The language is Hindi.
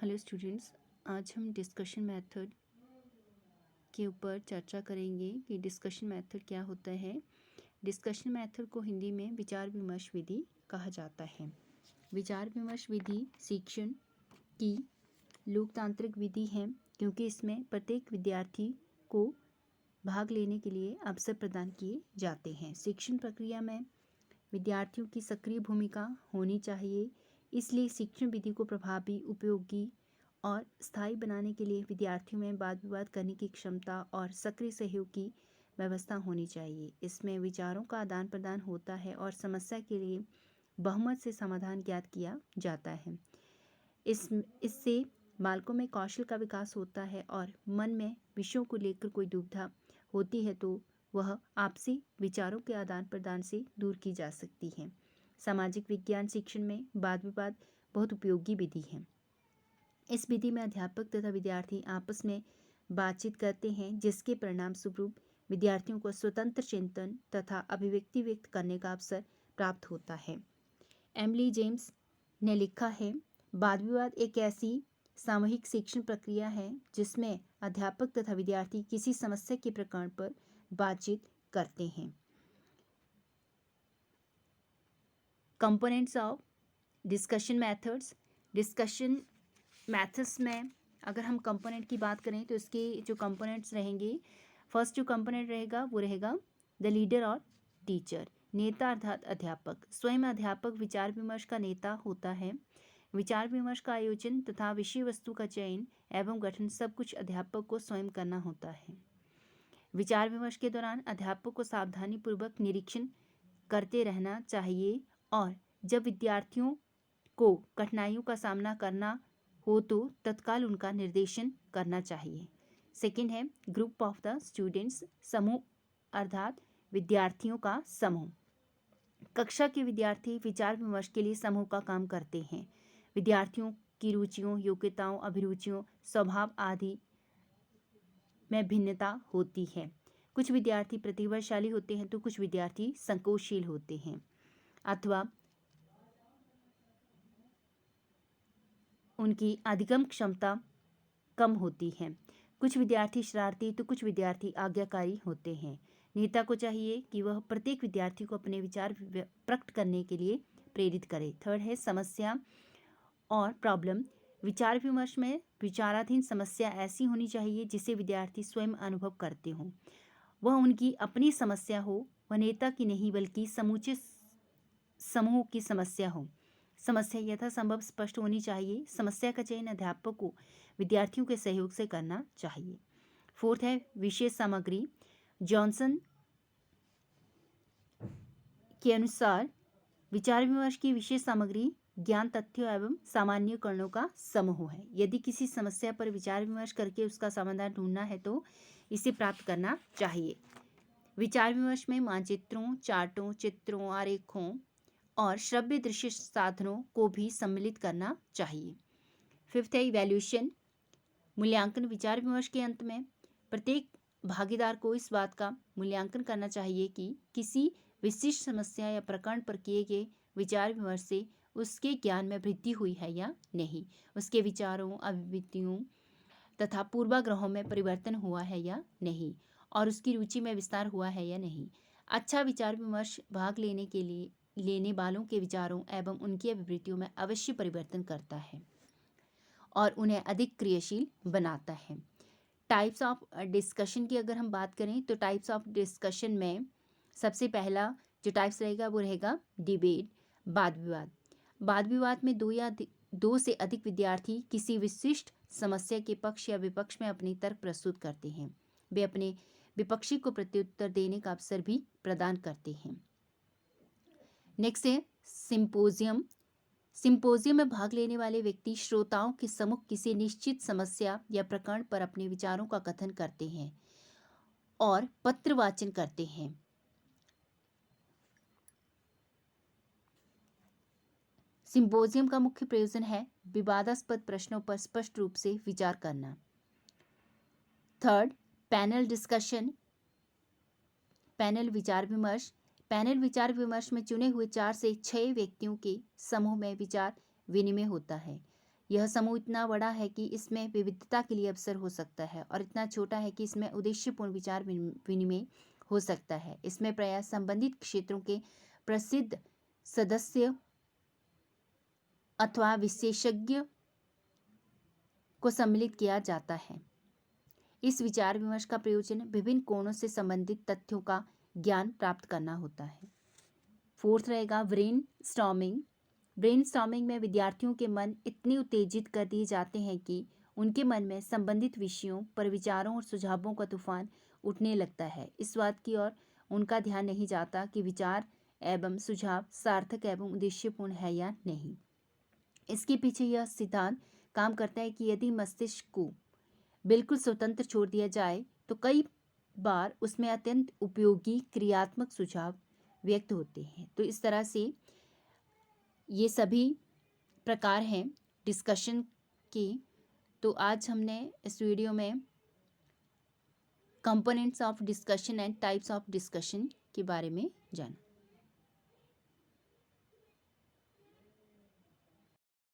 हेलो स्टूडेंट्स, आज हम डिस्कशन मेथड के ऊपर चर्चा करेंगे कि डिस्कशन मेथड क्या होता है। डिस्कशन मेथड को हिंदी में विचार विमर्श विधि कहा जाता है। विचार विमर्श विधि शिक्षण की लोकतांत्रिक विधि है क्योंकि इसमें प्रत्येक विद्यार्थी को भाग लेने के लिए अवसर प्रदान किए जाते हैं। शिक्षण प्रक्रिया में विद्यार्थियों की सक्रिय भूमिका होनी चाहिए, इसलिए शिक्षण विधि को प्रभावी, उपयोगी और स्थायी बनाने के लिए विद्यार्थियों में वाद विवाद करने की क्षमता और सक्रिय सहयोग की व्यवस्था होनी चाहिए। इसमें विचारों का आदान प्रदान होता है और समस्या के लिए बहुमत से समाधान ज्ञात किया जाता है। इससे बालकों में कौशल का विकास होता है और मन में विषयों को लेकर कोई दुविधा होती है तो वह आपसी विचारों के आदान प्रदान से दूर की जा सकती है। सामाजिक विज्ञान शिक्षण में वाद विवाद बहुत उपयोगी विधि है। इस विधि में अध्यापक तथा विद्यार्थी आपस में बातचीत करते हैं, जिसके परिणाम स्वरूप विद्यार्थियों को स्वतंत्र चिंतन तथा अभिव्यक्ति व्यक्त करने का अवसर प्राप्त होता है। एमिली जेम्स ने लिखा है, वाद विवाद एक ऐसी सामूहिक शिक्षण प्रक्रिया है जिसमें अध्यापक तथा विद्यार्थी किसी समस्या के प्रकरण पर बातचीत करते हैं। Components of discussion methods. Discussion methods में अगर हम कंपोनेंट की बात करें तो इसके जो कंपोनेंट्स रहेंगे, फर्स्ट जो कंपोनेंट रहेगा वो रहेगा द लीडर और टीचर। नेता अर्थात अध्यापक। स्वयं अध्यापक विचार विमर्श का नेता होता है। विचार विमर्श का आयोजन तथा विषय वस्तु का चयन एवं गठन सब कुछ अध्यापक को स्वयं करना होता है। विचार विमर्श के दौरान अध्यापक को सावधानी पूर्वक निरीक्षण करते रहना चाहिए और जब विद्यार्थियों को कठिनाइयों का सामना करना हो तो तत्काल उनका निर्देशन करना चाहिए। सेकंड है ग्रुप ऑफ द स्टूडेंट्स। समूह अर्थात विद्यार्थियों का समूह। कक्षा के विद्यार्थी विचार विमर्श के लिए समूह का काम करते हैं। विद्यार्थियों की रुचियों, योग्यताओं, अभिरुचियों, स्वभाव आदि में भिन्नता होती है। कुछ विद्यार्थी प्रतिभाशाली होते हैं तो कुछ विद्यार्थी संकोचशील होते हैं अथवा उनकी अधिगम क्षमता कम होती है। कुछ विद्यार्थी शरारती तो कुछ विद्यार्थी आज्ञाकारी होते हैं। नेता को चाहिए कि वह प्रत्येक विद्यार्थी को अपने विचार प्रकट करने के लिए प्रेरित करे। थर्ड है समस्या और प्रॉब्लम। विचार विमर्श में विचाराधीन समस्या ऐसी होनी चाहिए जिसे विद्यार्थी स्वयं अनुभव करते हों। वह उनकी अपनी समस्या हो, वह नेता की नहीं बल्कि समूचे समूह की समस्या हो। समस्या यथासंभव स्पष्ट होनी चाहिए। समस्या का चयन अध्यापक को विद्यार्थियों के सहयोग से करना चाहिए। फोर्थ है विषय सामग्री। जॉनसन के अनुसार विचार विमर्श की विषय सामग्री ज्ञान, तथ्यों एवं सामान्यकरणों का समूह है। यदि किसी समस्या पर विचार विमर्श करके उसका समाधान ढूंढना है तो इसे प्राप्त करना चाहिए। विचार विमर्श में मानचित्रों, चार्टों, चित्रों, आरेखों और श्रव्य दृश्य साधनों को भी सम्मिलित करना चाहिए। फिफ्थ है इवैल्यूएशन, मूल्यांकन। विचार विमर्श के अंत में प्रत्येक भागीदार को इस बात का मूल्यांकन करना चाहिए कि किसी विशिष्ट समस्या या प्रकरण पर किए गए विचार विमर्श से उसके ज्ञान में वृद्धि हुई है या नहीं, उसके विचारों, अभिवृत्तियों तथा पूर्वाग्रहों में परिवर्तन हुआ है या नहीं और उसकी रुचि में विस्तार हुआ है या नहीं। अच्छा विचार विमर्श भाग लेने वालों के विचारों एवं उनकी अभिवृत्तियों में अवश्य परिवर्तन करता है और उन्हें अधिक क्रियाशील बनाता है। टाइप्स ऑफ डिस्कशन की अगर हम बात करें तो टाइप्स ऑफ डिस्कशन में सबसे पहला जो टाइप्स रहेगा वो रहेगा डिबेट, वाद विवाद। वाद विवाद में दो से अधिक विद्यार्थी किसी विशिष्ट समस्या के पक्ष या विपक्ष में अपने तर्क प्रस्तुत करते हैं। वे अपने विपक्षी को प्रत्युत्तर देने का अवसर भी प्रदान करते हैं। नेक्स्ट है सिंपोजियम। सिंपोजियम में भाग लेने वाले व्यक्ति श्रोताओं के सम्मुख किसी निश्चित समस्या या प्रकरण पर अपने विचारों का कथन करते हैं और पत्र वाचन करते हैं। सिंपोजियम का मुख्य प्रयोजन है विवादास्पद प्रश्नों पर स्पष्ट रूप से विचार करना। थर्ड पैनल डिस्कशन, पैनल विचार विमर्श। पैनल विचार विमर्श में चुने हुए 4 से 6 व्यक्तियों के समूह में विचार विनिमय होता है। यह समूह इतना बड़ा है कि इसमें विविधता के लिए अवसर हो सकता है और इतना छोटा है कि इसमें उद्देश्यपूर्ण विचार विनिमय हो सकता है। इसमें प्रयास संबंधित क्षेत्रों के प्रसिद्ध सदस्य अथवा विशेषज्ञ को सम्मिलित किया जाता है। इस विचार विमर्श का प्रयोजन विभिन्न कोणों से संबंधित तथ्यों का ज्ञान प्राप्त करना होता है। फोर्थ रहेगा ब्रेनस्टॉर्मिंग। ब्रेनस्टॉर्मिंग में विद्यार्थियों के मन इतने उत्तेजित कर दिए जाते हैं कि उनके मन में संबंधित विषयों पर विचारों और सुझावों का तूफान उठने लगता है। इस बात की ओर उनका ध्यान नहीं जाता कि विचार एवं सुझाव सार्थक एवं उद्देश्यपूर्ण है या नहीं। इसके पीछे यह सिद्धांत काम करता है कि यदि मस्तिष्क को बिल्कुल स्वतंत्र छोड़ दिया जाए तो कई बार उसमें अत्यंत उपयोगी क्रियात्मक सुझाव व्यक्त होते हैं। तो इस तरह से ये सभी प्रकार हैं डिस्कशन के। तो आज हमने इस वीडियो में components of discussion and types of discussion के बारे में जाना।